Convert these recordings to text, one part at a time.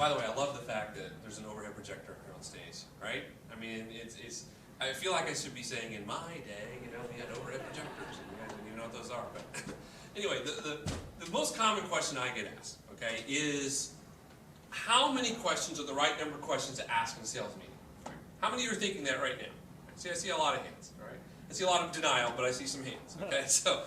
by the way, I love the fact that there's an overhead projector here on stage, right? I mean, I feel like I should be saying in my day, you know, we had overhead projectors, and you guys don't even know what those are. But anyway, the most common question I get asked, okay, is how many questions are the right number of questions to ask in a sales meeting? How many of you are thinking that right now? See, I see a lot of hands, all right? I see a lot of denial, but I see some hands, okay? So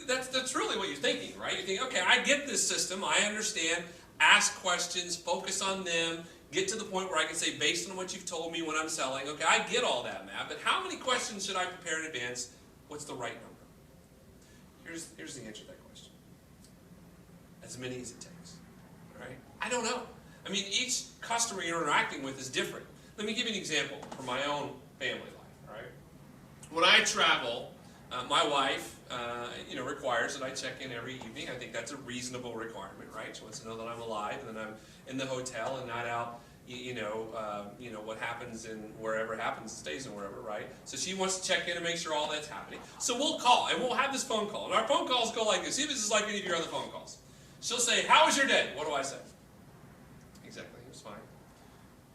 that's really what you're thinking, right? You're thinking, okay, I get this system, I understand, ask questions, focus on them, get to the point where I can say, based on what you've told me when I'm selling, okay, I get all that, Matt, but how many questions should I prepare in advance? What's the right number? Here's the answer to that question. As many as it takes, all right? I don't know. I mean, each customer you're interacting with is different. Let me give you an example from my own family life, all right? When I travel, my wife, requires that I check in every evening. I think that's a reasonable requirement, right? She wants to know that I'm alive and that I'm in the hotel and not out, what happens in wherever happens stays in wherever, right? So she wants to check in and make sure all that's happening. So we'll call, and we'll have this phone call. And our phone calls go like this. See if this is like any of your other phone calls. She'll say, how was your day? What do I say? Exactly. It was fine.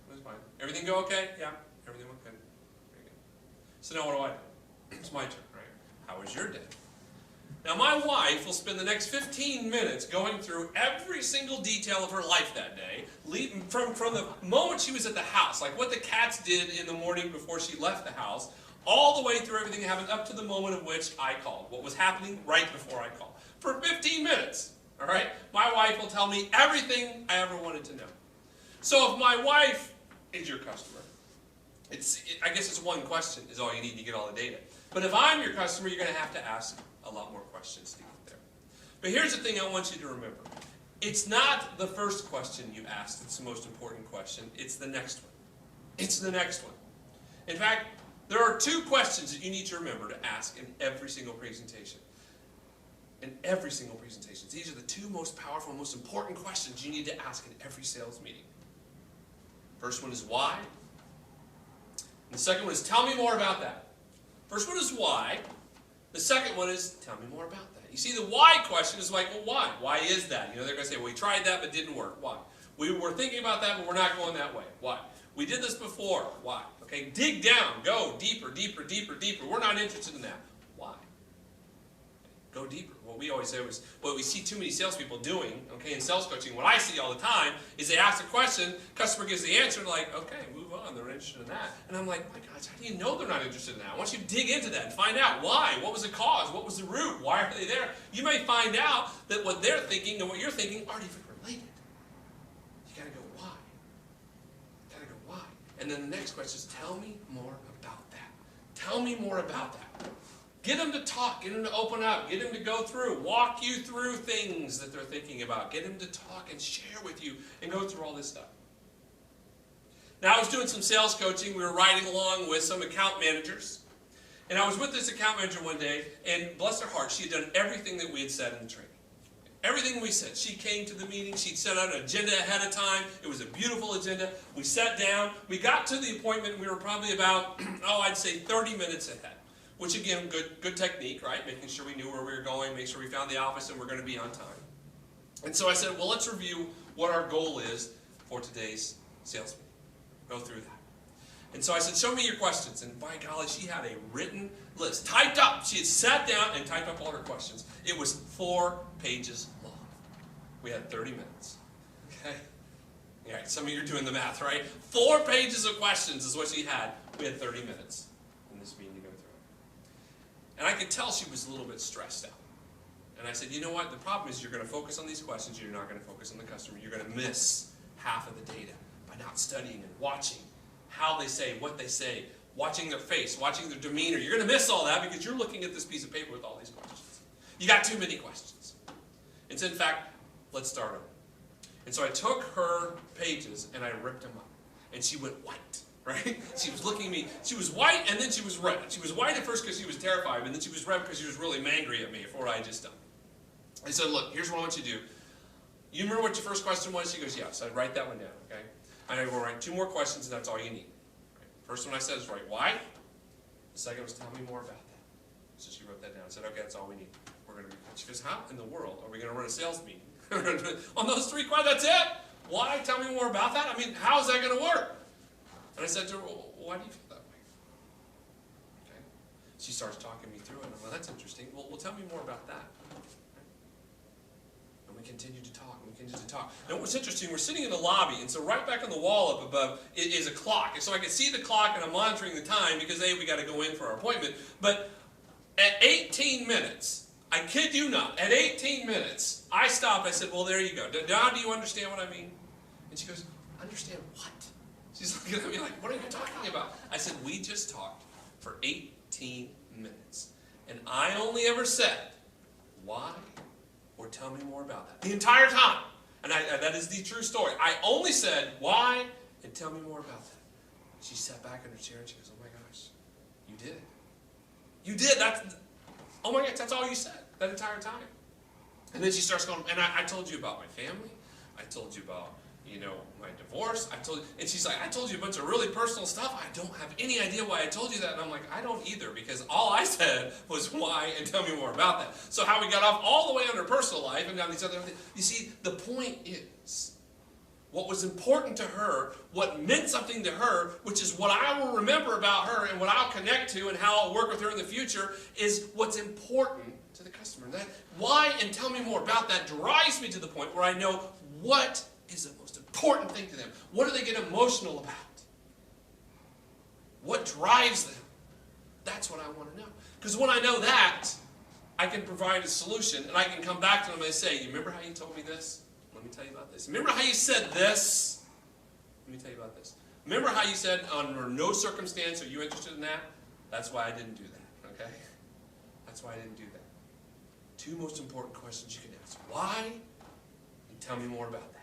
It was fine. Everything go okay? Yeah. Everything went good. Very good. So now what do I do? It's my turn, right? How was your day? Now my wife will spend the next 15 minutes going through every single detail of her life that day, from the moment she was at the house, like what the cats did in the morning before she left the house, all the way through everything that happened up to the moment in which I called, what was happening right before I called. For 15 minutes, all right? My wife will tell me everything I ever wanted to know. So if my wife is your customer, I guess it's one question is all you need to get all the data. But if I'm your customer, you're going to have to ask a lot more questions to get there. But here's the thing I want you to remember. It's not the first question you asked that's the most important question. It's the next one. It's the next one. In fact, there are two questions that you need to remember to ask in every single presentation. In every single presentation. These are the two most powerful, most important questions you need to ask in every sales meeting. First one is why. And the second one is tell me more about that. First one is why. The second one is tell me more about that. You see, the why question is like, well, why? Why is that? They're going to say, well, we tried that but didn't work. Why? We were thinking about that but we're not going that way. Why? We did this before. Why? Okay, dig down. Go deeper, deeper, deeper, deeper. We're not interested in that. Why? Go deeper. What we always say was, what we see too many salespeople doing, okay, in sales coaching, what I see all the time is they ask a question, customer gives the answer, like, okay, move on, they're interested in that. And I'm like, my gosh, how do you know they're not interested in that? I want you to dig into that and find out why, what was the cause, what was the root, why are they there? You may find out that what they're thinking and what you're thinking aren't even related. You gotta go, why? You gotta go, why? And then the next question is, tell me more about that. Tell me more about that. Get them to talk, get them to open up, get them to go through, walk you through things that they're thinking about. Get them to talk and share with you and go through all this stuff. Now I was doing some sales coaching. We were riding along with some account managers. And I was with this account manager one day, and bless her heart, she had done everything that we had said in the training. Everything we said. She came to the meeting, she'd set out an agenda ahead of time. It was a beautiful agenda. We sat down, we got to the appointment, we were probably about, I'd say 30 minutes ahead. Which again, good technique, right? Making sure we knew where we were going, make sure we found the office and we're going to be on time. And so I said, well, let's review what our goal is for today's sales meeting. Go through that. And so I said, show me your questions. And by golly, she had a written list, typed up. She had sat down and typed up all her questions. It was 4 pages long. We had 30 minutes. Okay? All right, some of you are doing the math, right? 4 pages of questions is what she had. We had 30 minutes in this meeting to go through. And I could tell she was a little bit stressed out. And I said, you know what? The problem is you're going to focus on these questions. You're not going to focus on the customer. You're going to miss half of the data by not studying and watching how they say, what they say, watching their face, watching their demeanor. You're going to miss all that because you're looking at this piece of paper with all these questions. You got too many questions. And so, in fact, let's start over. And so I took her pages and I ripped them up. And she went white. Right? She was looking at me. She was white and then she was red. She was white at first because she was terrified, and then she was red because she was really angry at me for what I had just done. I said, look, here's what I want you to do. You remember what your first question was? She goes, yes. So I'd write that one down, okay? And I will write 2 more questions and that's all you need. Right? First one I said is write why. The second was tell me more about that. So she wrote that down. I said, okay, that's all we need. We're going to. She goes, how in the world are we going to run a sales meeting? On those 3 questions, that's it? Why? Tell me more about that. I mean, how's that going to work? And I said to her, well, why do you feel that way? Okay. She starts talking me through it, and I'm like, that's interesting. Well, tell me more about that. And we continue to talk, and we continue to talk. And what's interesting, we're sitting in the lobby, and so right back on the wall up above is a clock. And so I can see the clock, and I'm monitoring the time because, A, we got to go in for our appointment. But at 18 minutes, I kid you not, at 18 minutes, I stopped. I said, well, there you go. Don, do you understand what I mean? And she goes, understand what? She's looking at me like, what are you talking about? I said, we just talked for 18 minutes. And I only ever said, why? Or tell me more about that. The entire time. And that is the true story. I only said, why? And tell me more about that. She sat back in her chair and she goes, oh my gosh, you did. You did. Oh my gosh, that's all you said that entire time. And then she starts going, and I told you about my family. I told you about, my divorce. And she's like, I told you a bunch of really personal stuff. I don't have any idea why I told you that. And I'm like, I don't either, because all I said was why, and tell me more about that. So how we got off all the way on her personal life and down these other things. You see, the point is, what was important to her, what meant something to her, which is what I will remember about her and what I'll connect to and how I'll work with her in the future, is what's important to the customer. That why and tell me more about that drives me to the point where I know what is the most important thing to them. What do they get emotional about? What drives them? That's what I want to know. Because when I know that, I can provide a solution, and I can come back to them and say, you remember how you told me this? Let me tell you about this. Remember how you said this? Let me tell you about this. Remember how you said, under no circumstance are you interested in that? That's why I didn't do that, okay? That's why I didn't do that. Two most important questions you can ask. Why? And tell me more about that.